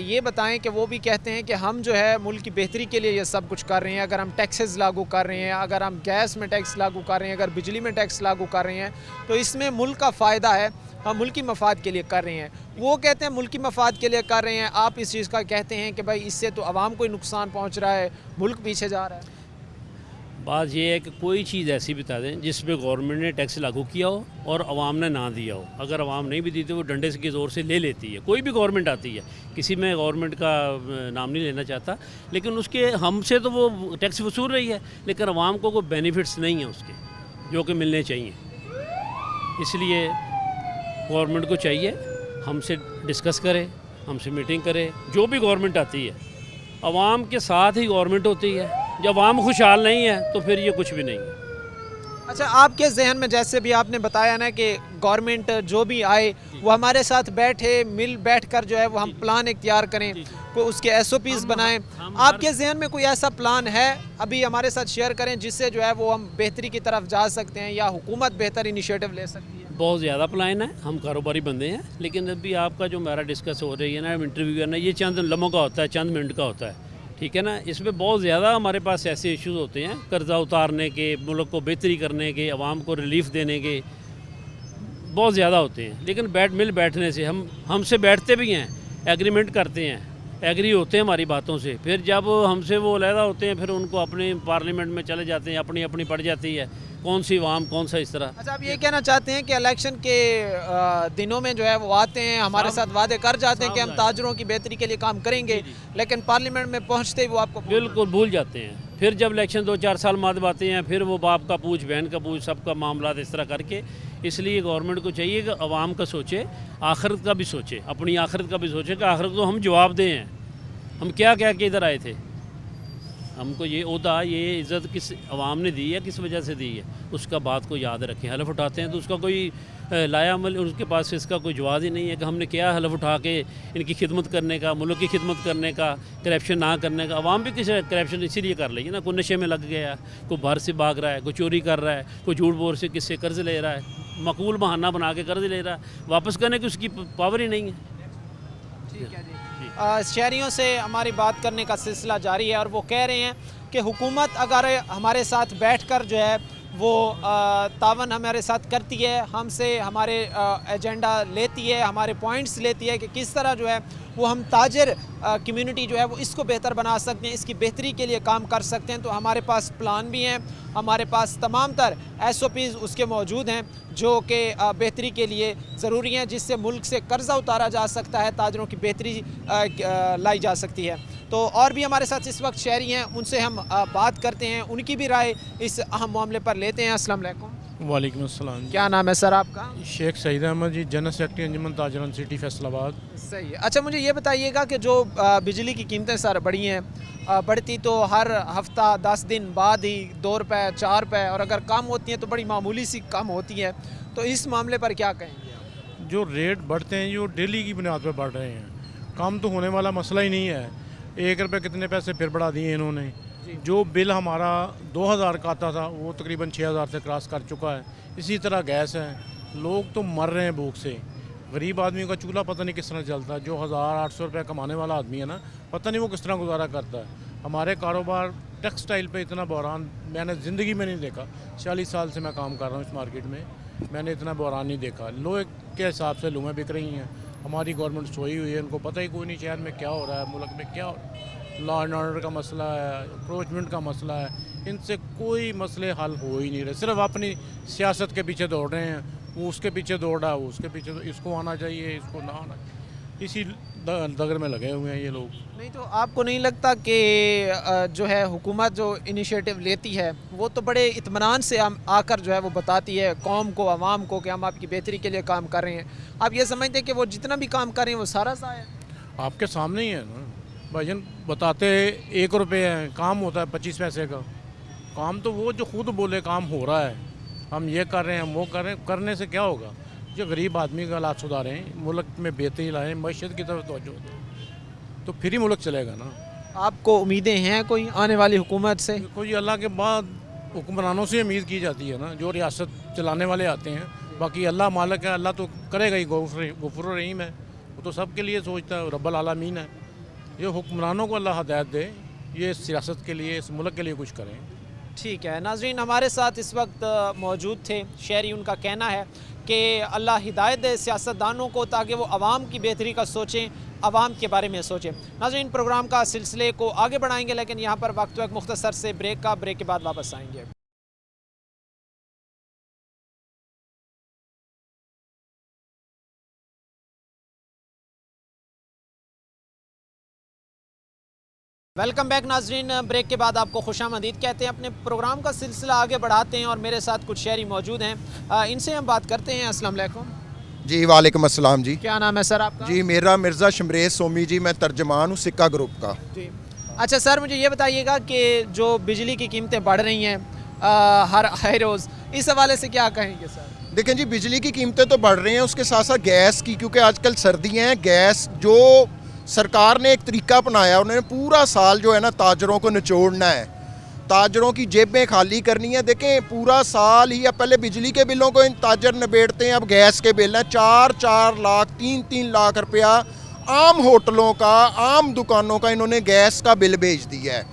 ये बताएं कि वो भी कहते हैं कि हम जो है मुल्क की बेहतरी के लिए ये सब कुछ कर रहे हैं। अगर हम टैक्सेस लागू कर रहे हैं, अगर हम गैस में टैक्स लागू कर रहे हैं, अगर बिजली में टैक्स लागू कर रहे हैं, तो इसमें मुल्क का फ़ायदा है, हम मुल्की मफाद के लिए कर रहे हैं। वो कहते हैं मुल्की मफाद के लिए कर रहे हैं, आप इस चीज़ का कहते हैं कि भाई इससे तो आवाम को ही नुकसान पहुँच रहा है, मुल्क पीछे जा रहा है। बात यह है कि कोई चीज़ ऐसी बता दें जिसमें गवर्नमेंट ने टैक्स लागू किया हो और आवाम ने ना दिया हो। अगर आवाम नहीं भी दी तो वो डंडे के ज़ोर से ले लेती है। कोई भी गवर्नमेंट आती है, किसी में गवर्नमेंट का नाम नहीं लेना चाहता, लेकिन उसके हमसे तो वो टैक्स वसूल रही है, लेकिन आवाम को कोई बेनिफिट्स नहीं है उसके जो कि मिलने चाहिए। इसलिए गवर्नमेंट को चाहिए हमसे डिस्कस करे, हमसे मीटिंग करे। जो भी गवर्नमेंट आती है आवाम के साथ ही गवर्नमेंट होती है, जब आवाम खुशहाल नहीं है तो फिर ये कुछ भी नहीं है। अच्छा, आपके जहन में जैसे भी आपने बताया ना कि गवर्नमेंट जो भी आए वो हमारे साथ बैठ कर जो है वो हम प्लान इख्तियार करें, को उसके SOPs बनाएं। आपके जहन में कोई ऐसा प्लान है अभी हमारे साथ शेयर करें जिससे जो है वो हम बेहतरी की तरफ जा सकते हैं या हुकूमत बेहतर इनिशिएटिव ले सकती है? बहुत ज़्यादा प्लान है, हम कारोबारी बंदे हैं, लेकिन अभी आपका जो मेरा डिस्कस हो रही है ना, इंटरव्यू करना, ये चंद लम्हों का होता है, चंद मिनट का होता है, ठीक है ना। इसमें बहुत ज़्यादा हमारे पास ऐसे इश्यूज होते हैं, कर्जा उतारने के, मुल्क को बेहतरी करने के, आवाम को रिलीफ देने के, बहुत ज़्यादा होते हैं। लेकिन बैठने से हमसे बैठते भी हैं, एग्रीमेंट करते हैं, एग्री होते हैं हमारी बातों से, फिर जब हमसे वो अलहदा होते हैं फिर उनको अपने पार्लियामेंट में चले जाते हैं, अपनी अपनी पड़ जाती है, कौन सी आवाम कौन सा इस तरह। अच्छा, आप ये कहना चाहते हैं कि इलेक्शन के दिनों में जो है वो आते हैं, हमारे साथ वादे कर जाते हैं कि हम ताजरों की बेहतरी के लिए काम करेंगे, लेकिन पार्लियामेंट में पहुंचते ही वो आपको बिल्कुल भूल जाते हैं। फिर जब इलेक्शन 2-4 साल बाद आते हैं, फिर वो बाप का पूछ बहन का पूछ सबका मामला इस तरह करके। इसलिए गवर्नमेंट को चाहिए कि आवाम का सोचे, आखिरत का भी सोचे, अपनी आखिरत का भी सोचे कि आखिरत को हम जवाब दें हैं, हम क्या क्या के इधर आए थे, हमको ये ओहदा ये इज़्ज़त किस आवाम ने दी है, किस वजह से दी है, उसका बात को याद रखें। हलफ उठाते हैं तो उसका कोई लाया अमल उनके पास इसका कोई जवाब ही नहीं है कि हमने क्या हलफ उठा के इनकी खिदमत करने का, मुल्क की खिदमत करने का, करप्शन ना करने का। आवाम भी किसी करप्शन इसीलिए कर रही है ना, कोई नशे में लग गया, कोई बाहर से भाग रहा है, कोई चोरी कर रहा है, कोई झूठ बोल से किससे कर्ज ले रहा है, मकबूल बहाना बना के कर्ज ले रहा है, वापस करने की उसकी पावर ही नहीं है। ठीक है जी। शहरियों से हमारी बात करने का सिलसिला जारी है और वो कह रहे हैं कि हुकूमत अगर हमारे साथ बैठकर जो है वो तावन हमारे साथ करती है, हमसे हमारे एजेंडा लेती है, हमारे पॉइंट्स लेती है कि किस तरह जो है वो हम ताजर कम्युनिटी जो है वो इसको बेहतर बना सकते हैं, इसकी बेहतरी के लिए काम कर सकते हैं, तो हमारे पास प्लान भी हैं, हमारे पास तमाम तर SOPs उसके मौजूद हैं जो कि बेहतरी के लिए ज़रूरी हैं, जिससे मुल्क से कर्ज़ा उतारा जा सकता है, ताजरों की बेहतरी लाई जा सकती है। तो और भी हमारे साथ इस वक्त शहरी हैं, उनसे हम बात करते हैं, उनकी भी राय इस अहम मामले पर लेते हैं। अस्सलाम वालेकुम। वालेकुम अस्सलाम। क्या नाम है सर आपका? शेख सईद अहमद जी, जनरल सेक्रेटरी अंजुमन ताजरान सिटी फैसलाबाद। सही है। अच्छा, मुझे ये बताइएगा कि जो बिजली की कीमतें सर बढ़ी हैं, बढ़ती तो हर हफ्ता 10 दिन बाद ही 2 रुपये 4 रुपये, और अगर कम होती हैं तो बड़ी मामूली सी कम होती है, तो इस मामले पर क्या कहेंगे? जो रेट बढ़ते हैं जो डेली की बुनियाद पर बढ़ रहे हैं, कम तो होने वाला मसला ही नहीं है। 1 रुपये कितने पैसे फिर बढ़ा दिए इन्होंने। जो बिल हमारा 2000 का आता था वो तकरीबन 6000 से क्रॉस कर चुका है। इसी तरह गैस है, लोग तो मर रहे हैं भूख से। गरीब आदमी का चूल्हा पता नहीं किस तरह चलता है, जो 1800 रुपये कमाने वाला आदमी है ना, पता नहीं वो किस तरह गुजारा करता है। हमारे कारोबार टेक्सटाइल पे इतना बहरान मैंने ज़िंदगी में नहीं देखा। 40 साल से मैं काम कर रहा हूँ इस मार्केट में, मैंने इतना बहरान नहीं देखा। लोहे के हिसाब से लुमें बिक रही हैं, हमारी गवर्नमेंट सोई हुई है, उनको पता ही कोई नहीं शहर में क्या हो रहा है, मुल्क में क्या हो रहा है। लॉ एंड ऑर्डर का मसला है, अप्रोचमेंट का मसला है, इनसे कोई मसले हल हो ही नहीं रहे। सिर्फ अपनी सियासत के पीछे दौड़ रहे हैं, वो उसके पीछे दौड़ रहा है, वो उसके पीछे, इसको आना चाहिए, इसको ना आना चाहिए, इसी दगर में लगे हुए हैं ये लोग। नहीं तो आपको नहीं लगता कि जो है हुकूमत जो इनिशिएटिव लेती है वो तो बड़े इत्मीनान से आकर जो है वो बताती है कौम को, आवाम को कि हम आपकी बेहतरी के लिए काम कर रहे हैं? आप ये समझते हैं कि वो जितना भी काम कर रहे हैं वो सारा ज़ाया है? आपके सामने ही है ना भाईजान, बताते 1 रुपये है, काम होता है 25 पैसे का। काम तो वो जो खुद बोले काम हो रहा है, हम ये कर रहे हैं, हम वो कर रहे हैं, करने से क्या होगा? जो गरीब आदमी का हालात सुधारें, मुल्क में बेहतरी लाएँ, मईशत की तरफ तवज्जो दें, तो फिर ही मुल्क चलेगा ना। आपको उम्मीदें हैं कोई आने वाली हुकूमत से? कोई अल्लाह के बाद हुक्मरानों से उम्मीद की जाती है ना, जो रियासत चलाने वाले आते हैं। बाकी अल्लाह मालिक है, अल्लाह तो करेगा ही, गफूर रहीम है, वो तो सब के लिए सोचता है, रब्बुल आलमीन है। ये हुक्मरानों को अल्लाह हदायत दे, ये सियासत के लिए, इस मुल्क के लिए कुछ करें। ठीक है नाजरीन, हमारे साथ इस वक्त मौजूद थे शहरी। उनका कहना है कि अल्लाह हिदायत दे सियासतदानों को ताकि वो आवाम की बेहतरी का सोचें, आवाम के बारे में सोचें। नाजरीन, प्रोग्राम का सिलसिले को आगे बढ़ाएंगे, लेकिन यहाँ पर वक्त एक मुख्तसर से ब्रेक के बाद वापस आएंगे। वेलकम बैक नाजरीन, ब्रेक के बाद आपको खुशामदीद कहते हैं। अपने प्रोग्राम का सिलसिला आगे बढ़ाते हैं और मेरे साथ कुछ शहरी मौजूद हैं, इनसे हम बात करते हैं। अस्सलाम वालेकुम। जी वालेकुम अस्सलाम जी। क्या नाम है सर आपका? जी मेरा मिर्ज़ा शमरेज सोमी जी, मैं तर्जमान हूँ सिक्का ग्रुप का। जी। अच्छा सर, मुझे ये बताइएगा कि जो बिजली की कीमतें बढ़ रही हैं हर रोज़, इस हवाले से क्या कहेंगे सर? देखें जी, बिजली की कीमतें तो बढ़ रही हैं, उसके साथ साथ गैस की, क्योंकि आजकल सर्दियाँ हैं। गैस जो सरकार ने एक तरीका अपनाया, उन्होंने पूरा साल जो है ना ताजरों को निचोड़ना है, ताजरों की जेबें खाली करनी है। देखें पूरा साल ही, अब पहले बिजली के बिलों को इन ताजर निबेड़ते हैं, अब गैस के बिल हैं 4-4 लाख 3-3 लाख रुपया आम होटलों का, आम दुकानों का इन्होंने गैस का बिल भेज दिया है।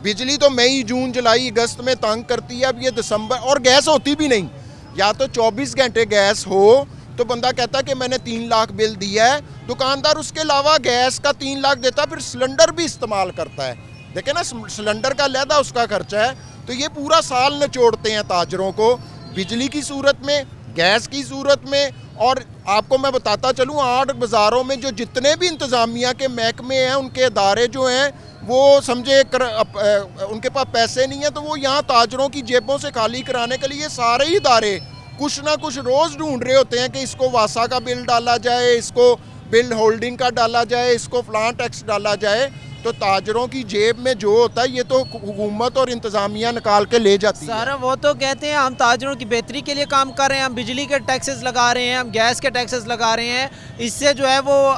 बिजली तो मई जून जुलाई अगस्त में तंग करती है, अब ये दिसंबर, और गैस होती भी नहीं। या तो 24 घंटे गैस हो तो बंदा कहता है कि मैंने 3 लाख बिल दिया है, दुकानदार उसके अलावा गैस का 3 लाख देता, फिर सिलेंडर भी इस्तेमाल करता है। देखें ना, सिलेंडर का अलहदा उसका खर्चा है। तो ये पूरा साल निचोड़ते हैं ताजरों को, बिजली की सूरत में, गैस की सूरत में। और आपको मैं बताता चलूँ, 8 बाज़ारों में जो जितने भी इंतज़ामिया के महकमे हैं, उनके अदारे जो हैं, वो समझे उनके पास पैसे नहीं है, तो वो यहाँ ताजरों की जेबों से खाली कराने के लिए सारे ही इदारे कुछ ना कुछ रोज़ ढूंढ रहे होते हैं कि इसको वासा का बिल डाला जाए, इसको बिल होल्डिंग का डाला जाए, इसको फलां टैक्स डाला जाए। तो ताजरों की जेब में जो होता है ये तो हुकूमत और इंतज़ामिया निकाल के ले जाती है। सर वो तो कहते हैं हम ताजरों की बेहतरी के लिए काम कर रहे हैं, हम बिजली के टैक्सेस लगा रहे हैं, हम गैस के टैक्सेस लगा रहे हैं। इससे जो है वो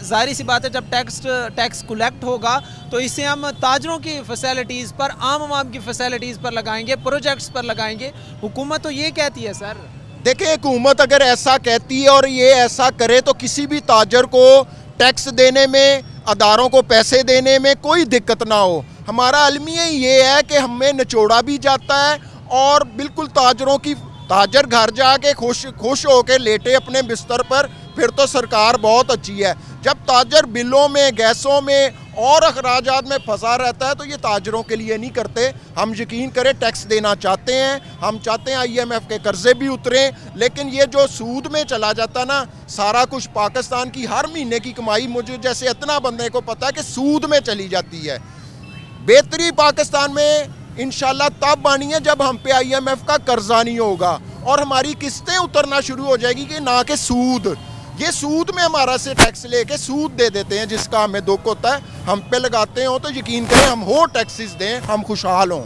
जाहिर सी बात है, जब टैक्स कलेक्ट होगा तो इससे हम ताजरों की फैसिलिटीज़ पर, आम की फैसिलिटीज़ पर लगाएंगे, प्रोजेक्ट्स पर लगाएंगे। हुकूमत तो ये कहती है सर। देखिए, हुकूमत अगर ऐसा कहती है और ये ऐसा करे तो किसी भी ताजर को टैक्स देने में, अदारों को पैसे देने में कोई दिक्कत ना हो। हमारा अलमिया ये है कि हमें निचोड़ा भी जाता है और बिल्कुल ताजर घर जाके खुश होकर लेटे अपने बिस्तर पर, फिर तो सरकार बहुत अच्छी है। जब ताजर बिलों में, गैसों में और अखराजात में फंसा रहता है तो ये ताजरों के लिए नहीं करते। हम यकीन करें, टैक्स देना चाहते हैं, हम चाहते हैं IMF के कर्जे भी उतरें, लेकिन ये जो सूद में चला जाता ना सारा कुछ, पाकिस्तान की हर महीने की कमाई, मुझे जैसे इतना बंदे को पता है कि सूद में चली जाती है। बेहतरी पाकिस्तान में इंशाल्लाह तब आनी है जब हम पे IMF का कर्जा नहीं होगा और हमारी किस्तें उतरना शुरू हो जाएगी, कि ना कि सूद। ये सूद में हमारा से टैक्स लेके सूद दे देते हैं, जिसका हमें दुख होता है। हम पे लगाते हो तो यकीन करें हम हो टैक्सेस दें, हम खुशहाल हों।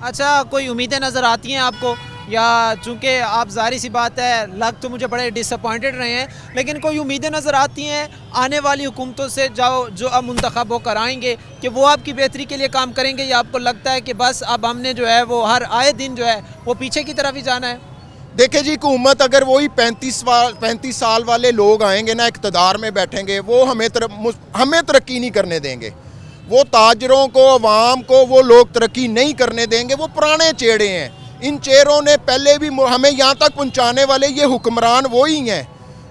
अच्छा, कोई उम्मीदें नज़र आती हैं आपको, या चूँकि आप जाहिर सी बात है लग तो मुझे बड़े डिसअपॉइंटेड रहे हैं, लेकिन कोई उम्मीदें नज़र आती हैं आने वाली हुकूमतों से, जो अब मुंतखब होकर आएंगे, कि वो आपकी बेहतरी के लिए काम करेंगे, या आपको लगता है कि बस अब हमने जो है वो हर आए दिन जो है वो पीछे की तरफ ही जाना है? देखिए जी, हुकूमत अगर वही 35 साल वाले लोग आएंगे ना, इक़्तिदार में बैठेंगे, वो हमें तरक्की नहीं करने देंगे। वो ताजरों को, अवाम को वो लोग तरक्की नहीं करने देंगे। वो पुराने चेहरे हैं, इन चेहरों ने पहले भी हमें यहाँ तक पहुँचाने वाले ये हुक्मरान वही हैं।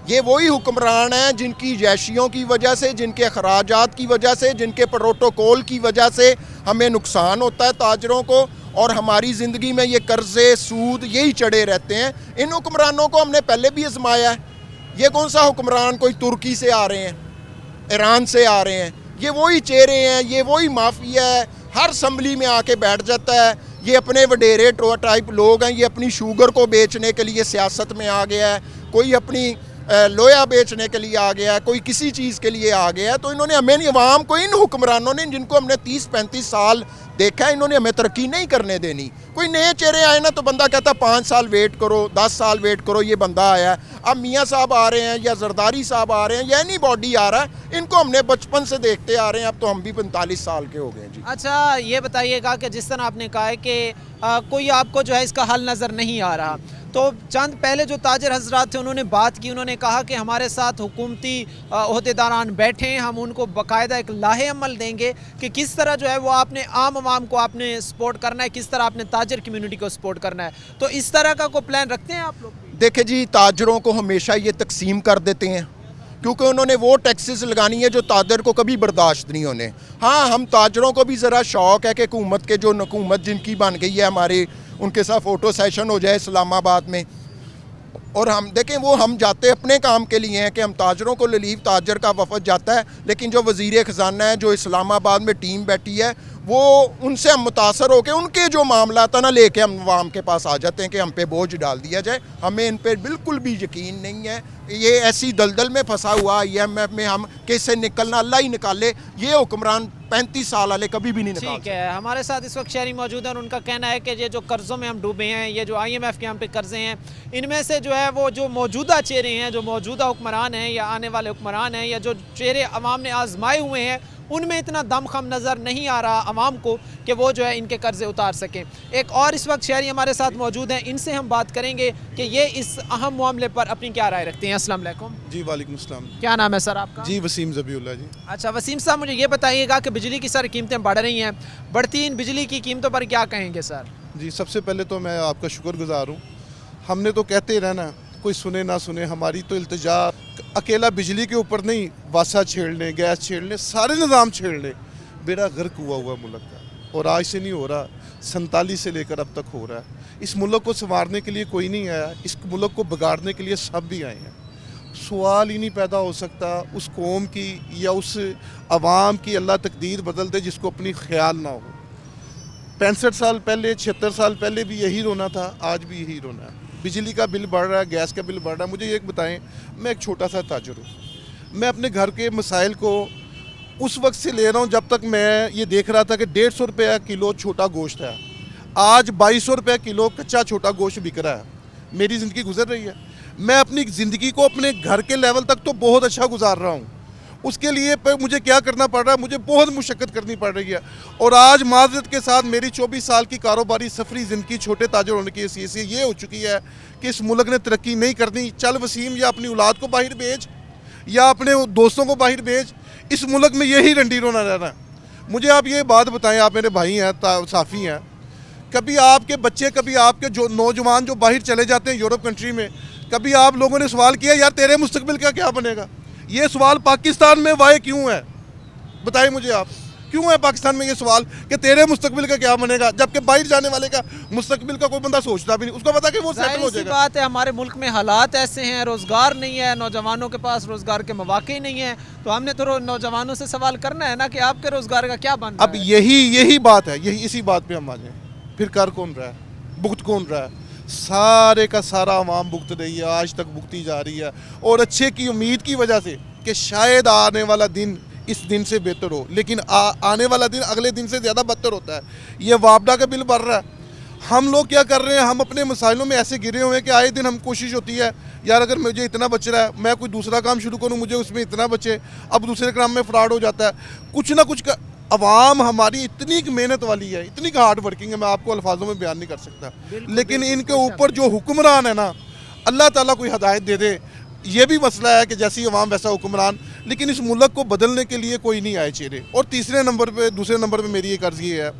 ये वही हुक्मरान हैं जिनकी जैशियों की वजह से, जिनके अखराजात की वजह से, जिनके प्रोटोकॉल की वजह से हमें नुकसान होता है ताजरों को, और हमारी ज़िंदगी में ये कर्ज़े, सूद यही चढ़े रहते हैं। इन हुक्मरानों को हमने पहले भी आजमाया है। ये कौन सा हुक्मरान कोई तुर्की से आ रहे हैं, ईरान से आ रहे हैं? ये वही चेहरे हैं, ये वही माफिया है, हर असम्बली में आके बैठ जाता है। ये अपने वडेरे टाइप लोग हैं, ये अपनी शुगर को बेचने के लिए सियासत में आ गया है, कोई अपनी लोया बेचने के लिए आ गया है, कोई किसी चीज़ के लिए आ गया है। तो इन्होंने हमें, अवाम को, इन हुक्मरानों ने जिनको हमने 30-35 साल देखा है, इन्होंने हमें तरक्की नहीं करने देनी। कोई नए चेहरे आए ना तो बंदा कहता 5 साल वेट करो, 10 साल वेट करो, ये बंदा आया है। अब मियाँ साहब आ रहे हैं या जरदारी साहब आ रहे हैं या एनी बॉडी आ रहा है, इनको हमने बचपन से देखते आ रहे हैं, अब तो हम भी 45 साल के हो गए जी। अच्छा, ये बताइएगा कि जिस तरह आपने कहा है कि कोई आपको जो है इसका हल नज़र नहीं आ रहा, तो चंद पहले जो ताजर हजरात थे उन्होंने बात की, उन्होंने कहा कि हमारे साथ हुकूमती ओहदेदारान बैठे हैं, हम उनको बाकायदा एक लाहे अमल देंगे कि किस तरह जो है वो आपने आम को आपने सपोर्ट करना है, किस तरह आपने ताजर कम्युनिटी को सपोर्ट करना है। तो इस तरह का कोई प्लान रखते हैं आप लोग? देखे जी, ताजरों को हमेशा ये तकसीम कर देते हैं, क्योंकि उन्होंने वो टैक्सेस लगानी है जो ताजर को कभी बर्दाश्त नहीं होने। हाँ, हम ताजरों को भी ज़रा शौक़ है कि हुकूमत के, जो हुकूमत जिनकी बन गई है हमारी, उनके साथ फ़ोटो सेशन हो जाए इस्लामाबाद में। और हम देखें वो हम जाते अपने काम के लिए हैं कि हम ताजरों को रिलीफ, ताजर का वफद जाता है, लेकिन जो वज़ीर ख़जाना है जो इस्लामाबाद में टीम बैठी है वो उनसे हम मुतासर होकर उनके जो मामला था ना लेके हम आवाम के पास आ जाते हैं कि हम पे बोझ डाल दिया जाए। हमें इन पे बिल्कुल भी यकीन नहीं है। ये ऐसी दलदल में फंसा हुआ IMF में हम कि इससे निकलना अल्लाह ही निकाले, ये हुक्मरान 35 साल वाले कभी भी नहीं निकाल ठीक है, हमारे साथ इस वक्त शहरी मौजूद हैं और उनका कहना है कि ये जो कर्ज़ों में हम डूबे हैं, ये जो IMF के हम पे कर्जे हैं, इनमें से जो है वो जो मौजूदा चेहरे हैं, जो मौजूदा हुक्मरान हैं या आने वाले हुक्मरान हैं या जो चेहरे अवाम ने आजमाए हुए हैं, उनमें इतना दमखम नज़र नहीं आ रहा अवाम को कि वो जो है इनके कर्जे उतार सकें। एक और इस वक्त शहरी हमारे साथ मौजूद हैं, इनसे हम बात करेंगे कि ये इस अहम मामले पर अपनी क्या राय रखते हैं। अस्सलाम वालेकुम। जी वालेकुम अस्सलाम। क्या नाम है सर आपका? जी वसीम ज़बीउल्लाह जी। अच्छा वसीम साहब, मुझे ये बताइएगा कि बिजली की सारी कीमतें बढ़ रही हैं, बढ़ती इन बिजली की कीमतों पर क्या कहेंगे सर? जी सबसे पहले तो मैं आपका शुक्रगुजार हूँ। हमने तो कहते रहना, कोई सुने ना सुने, हमारी तो इल्तिजा अकेला बिजली के ऊपर नहीं, वासा छेड़ने, गैस छेड़ने, सारे निज़ाम छेड़ने, बेड़ा गर्क हुआ मुल्क का। और आज से नहीं हो रहा, 47 से लेकर अब तक हो रहा है। इस मुल्क को संवारने के लिए कोई नहीं आया, इस मुल्क को बिगाड़ने के लिए सब भी आए हैं। सवाल ही नहीं पैदा हो सकता उस कौम की या उस अवाम की अल्लाह तकदीर बदल दे जिसको अपनी ख्याल ना हो। 65 साल पहले, 76 साल पहले भी यही रोना था, आज भी यही रोना है। बिजली का बिल बढ़ रहा है, गैस का बिल बढ़ रहा है। मुझे एक बताएं, मैं एक छोटा सा ताजर हूँ, मैं अपने घर के मसाइल को उस वक्त से ले रहा हूँ जब तक मैं ये देख रहा था कि 150 रुपये किलो छोटा गोश्त है, आज 2200 रुपये किलो कच्चा छोटा गोश्त बिक रहा है। मेरी ज़िंदगी गुजर रही है, मैं अपनी ज़िंदगी को अपने घर के लेवल तक तो बहुत अच्छा गुजार रहा हूँ। उसके लिए मुझे क्या करना पड़ रहा है, मुझे बहुत मुशक्क़त करनी पड़ रही है। और आज माज़रत के साथ मेरी 24 साल की कारोबारी सफरी ज़िंदगी छोटे ताजर होने की हैसियत से ये हो चुकी है कि इस मुल्क ने तरक्की नहीं करनी। चल वसीम, या अपनी औलाद को बाहर भेज या अपने दोस्तों को बाहर भेज, इस मुल्क में यही रंडी रोना रहना। मुझे आप ये बात बताएं, आप मेरे भाई हैं, साफ़ी हैं, कभी आपके बच्चे, कभी आपके जो नौजवान जो बाहर चले जाते हैं यूरोप कंट्री में, कभी आप लोगों ने सवाल किया यार तेरे मुस्तकबिल का क्या बनेगा? ये सवाल पाकिस्तान में वाए क्यों है? बताइए मुझे आप, क्यों है पाकिस्तान में ये सवाल कि तेरे मुस्तकबिल का क्या बनेगा, जबकि बाहर जाने वाले का मुस्तकबिल का कोई बंदा सोचता भी नहीं, उसको पता कि वो सेटल हो जाएगा। बात है, हमारे मुल्क में हालात ऐसे हैं, रोज़गार नहीं है, नौजवानों के पास रोज़गार के मौके ही नहीं है, तो हमने तो नौजवानों से सवाल करना है ना कि आपके रोज़गार का क्या बन रहा है। अब यही बात है, इसी बात पर हम आ जाए। फिर कर कौन रहा है, भुगत कौन रहा है? सारे का सारा अवाम भुगत रही है, आज तक भुगती जा रही है। और अच्छे की उम्मीद की वजह से कि शायद आने वाला दिन इस दिन से बेहतर हो, लेकिन आने वाला दिन अगले दिन से ज़्यादा बदतर होता है। ये वापडा का बिल बढ़ रहा है, हम लोग क्या कर रहे हैं, हम अपने मसाइलों में ऐसे गिरे हुए हैं कि आए दिन हम कोशिश होती है यार अगर मुझे इतना बच रहा है, मैं कोई दूसरा काम शुरू करूँ, मुझे उसमें इतना बचे, अब दूसरे काम में फ्रॉड हो जाता है। कुछ ना कुछ अवाम हमारी इतनी मेहनत वाली है, इतनी हार्ड वर्किंग है, मैं आपको अल्फाजों में बयान नहीं कर सकता। लेकिन इनके ऊपर जो हुक्मरान है ना, अल्लाह ताला कोई हदायत दे दे। ये भी मसला है कि जैसी अवाम वैसा हुक्मरान, लेकिन इस मुल्क को बदलने के लिए कोई नहीं आए चेहरे। और दूसरे नंबर पे मेरी एक अर्ज़ ये है,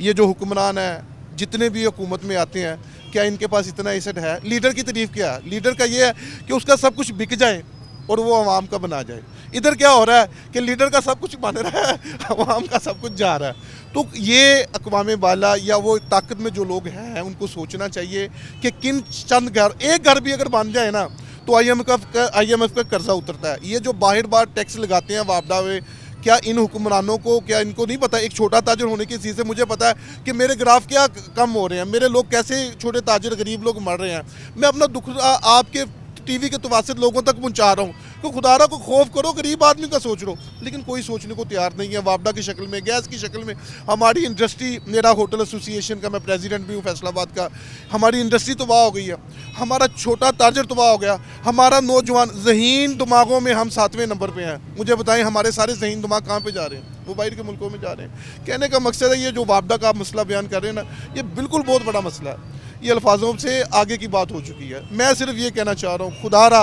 ये जो हुक्मरान है जितने भी हुकूमत में आते हैं, क्या इनके पास इतना एसेट है? लीडर की तारीफ़ क्या है? लीडर का ये है कि उसका सब कुछ बिक जाए और वो अवाम का बना जाए। इधर क्या हो रहा है कि लीडर का सब कुछ बन रहा है, अवाम का सब कुछ जा रहा है। तो ये अक़वाम बाला या वो ताकत में जो लोग हैं उनको सोचना चाहिए कि किन चंद घर, एक घर भी अगर बन जाए ना तो IMF का कर्जा उतरता है। ये जो बार टैक्स लगाते हैं वापडा में, क्या इन हुक्मरानों को, क्या इनको नहीं पता? एक छोटा ताजर होने की चीज़ से मुझे पता है कि मेरे ग्राफ क्या कम हो रहे हैं, मेरे लोग कैसे छोटे ताजर गरीब लोग मर रहे हैं। मैं अपना दुख आपके टीवी के तवासित लोगों तक पहुंचा रहा हूँ कि खुदारा को खौफ करो, गरीब आदमी का सोच लो, लेकिन कोई सोचने को तैयार नहीं है। वापडा की शक्ल में, गैस की शक्ल में हमारी इंडस्ट्री, मेरा होटल एसोसिएशन का मैं प्रेसिडेंट भी हूँ फैसलाबाद का, हमारी इंडस्ट्री तबाह हो गई है, हमारा छोटा ताजर तबाह हो गया, हमारा नौजवान जहीन दिमागों में हम 7वें नंबर पर हैं। मुझे बताएं हमारे सारे जहीन दिमाग कहाँ पर जा रहे हैं? वो बाहर के मुल्कों में जा रहे हैं। कहने का मकसद है, ये जो वापडा का मसला बयान कर रहे हैं ना, ये बिल्कुल बहुत बड़ा मसला है, ये अल्फाजों से आगे की बात हो चुकी है। मैं सिर्फ ये कहना चाह रहा हूँ, खुदारा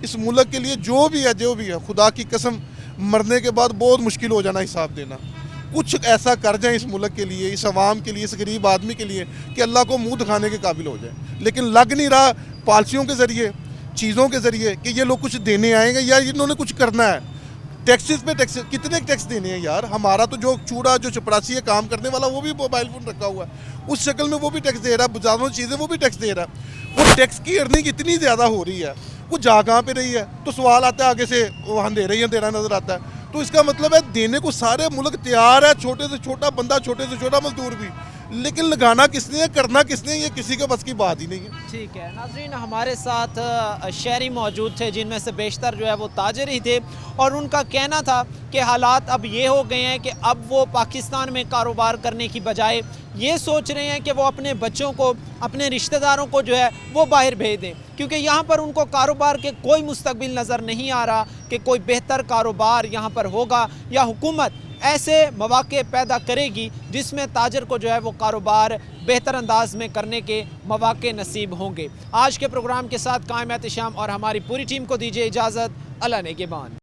इस मुल्क के लिए जो भी है, खुदा की कसम मरने के बाद बहुत मुश्किल हो जाना हिसाब देना। कुछ ऐसा कर जाएं इस मुल्क के लिए, इस अवाम के लिए, इस गरीब आदमी के लिए कि अल्लाह को मुंह दिखाने के काबिल हो जाए। लेकिन लग नहीं रहा पॉलिसियों के ज़रिए, चीज़ों के ज़रिए कि ये लोग कुछ देने आएंगे या इन्होंने कुछ करना है। टैक्सेस पे टैक्स, कितने टैक्स देने हैं यार? हमारा तो जो चूड़ा, जो चपरासी है काम करने वाला, वो भी मोबाइल फ़ोन रखा हुआ है, उस शक्ल में वो भी टैक्स दे रहा है, बाजारों चीज़ें वो भी टैक्स दे रहा है। वो टैक्स की अर्निंग इतनी ज़्यादा हो रही है, वो जा कहाँ पे रही है? तो सवाल आता है आगे से, वहाँ दे रही है, देना नज़र आता है। तो इसका मतलब है देने को सारे मुल्क तैयार है, छोटे से छोटा बंदा, छोटे से छोटा मजदूर भी, लेकिन लगाना किसने है, करना किसने, ये किसी के बस की बात ही नहीं है। ठीक है नाज़रीन, हमारे साथ शहरी मौजूद थे जिनमें से बेशतर जो है वो ताजर ही थे, और उनका कहना था कि हालात अब ये हो गए हैं कि अब वो पाकिस्तान में कारोबार करने की बजाय ये सोच रहे हैं कि वो अपने बच्चों को, अपने रिश्तेदारों को जो है वो बाहर भेज दें, क्योंकि यहाँ पर उनको कारोबार के कोई मुस्तकबिल नज़र नहीं आ रहा कि कोई बेहतर कारोबार यहाँ पर होगा या हुकूमत ऐसे मौके पैदा करेगी जिसमें ताजर को जो है वो कारोबार बेहतर अंदाज में करने के मौके नसीब होंगे। आज के प्रोग्राम के साथ कायम एहतिशाम और हमारी पूरी टीम को दीजिए इजाज़त। अल्लाह नेगेबान।